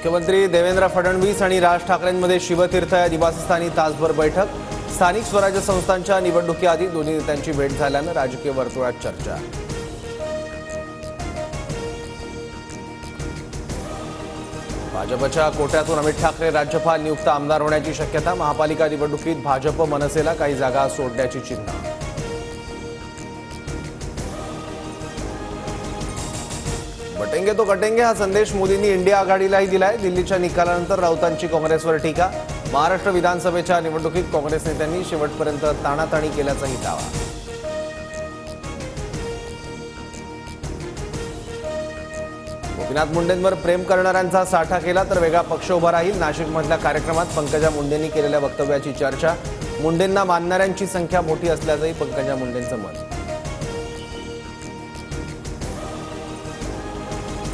मुख्यमंत्री देवेंद्र फडणवीस आणि राज ठाकरेंमध्ये शिवतीर्थ या निवासस्थानी तासभर बैठक। स्थानिक स्वराज्य संस्थांच्या निवडणुकीआधी दोन्ही नेत्यांची भेट झाल्यानं राजकीय वर्तुळात चर्चा। भाजपच्या कोट्यातून अमित ठाकरे राज्यपाल नियुक्त आमदार होण्याची शक्यता। महापालिका निवडणुकीत भाजप मनसेला काही जागा सोडण्याची चिन्ह। बटेंगे तो कटेंगे हा संदेश मोदींनी इंडिया आघाडीलाही दिलाय। दिल्लीच्या निकालानंतर राऊतांची काँग्रेसवर टीका। महाराष्ट्र विधानसभेच्या निवडणुकीत काँग्रेस नेत्यांनी शेवटपर्यंत ताणाताणी केल्याचाही दावा। गोपीनाथ मुंडेंवर प्रेम करणाऱ्यांचा साठा केला तर वेगळा पक्ष उभा राहील। नाशिकमधल्या कार्यक्रमात पंकजा मुंडेंनी केलेल्या वक्तव्याची चर्चा। मुंडेंना मानणाऱ्यांची संख्या मोठी असल्याचंही पंकजा मुंडेंचं मत।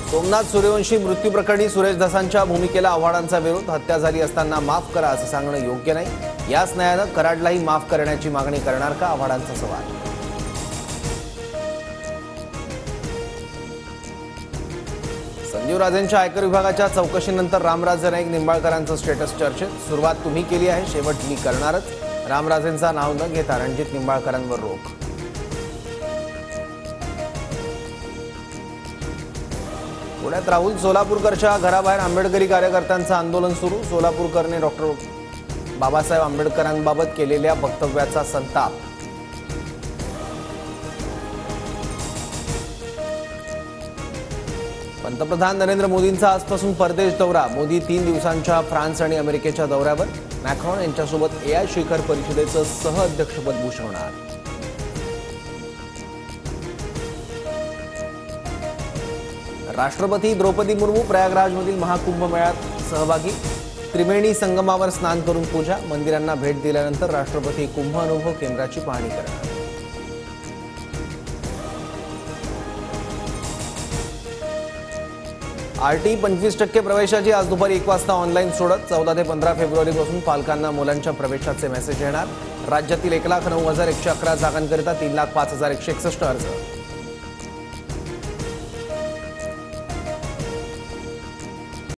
सोमनाथ सूर्यवंशी मृत्यू प्रकरणी सुरेश धसांच्या भूमिकेला आव्हाडांचा विरोध। हत्या झाली असताना माफ करा असं सांगणं योग्य नाही। याच न्यायानं कराडलाही माफ करण्याची मागणी करणार का, आव्हाडांचा सवाल। संजीव राजेंच्या आयकर विभागाच्या चौकशीनंतर रामराजे नाईक निंबाळकरांचं स्टेटस चर्चेत। सुरुवात तुम्ही केली आहे, शेवट मी करणारच। रामराजेंचा नाव न घेता रणजित निंबाळकरांवर रोख। पुण्यात राहुल सोलापूरकरच्या घराबाहेर आंबेडकरी कार्यकर्त्यांचं आंदोलन सुरू। सोलापूरकरने डॉक्टर बाबासाहेब आंबेडकरांबाबत केलेल्या वक्तव्याचा संताप। पंतप्रधान नरेंद्र मोदींचा आजपासून परदेश दौरा। मोदी 3 दिवसांच्या फ्रान्स आणि अमेरिकेच्या दौऱ्यावर। मॅक्रॉन यांच्यासोबत AI शिखर परिषदेचं सहअध्यक्षपद भूषवणार। राष्ट्रपती द्रौपदी मुर्मू प्रयागराजमधील महाकुंभ मेळ्यात सहभागी। त्रिवेणी संगमावर स्नान करून पूजा। मंदिरांना भेट दिल्यानंतर राष्ट्रपती कुंभ अनुभव केंद्राची पाहणी करणार। RT 25% प्रवेशाची आज दुपारी 1 वाजता ऑनलाईन सोडत। 14 ते 15 फेब्रुवारीपासून पालकांना मुलांच्या प्रवेशाचे मेसेज येणार। राज्यातील 1,09,111 जागांकरिता 3,05,161 अर्ज।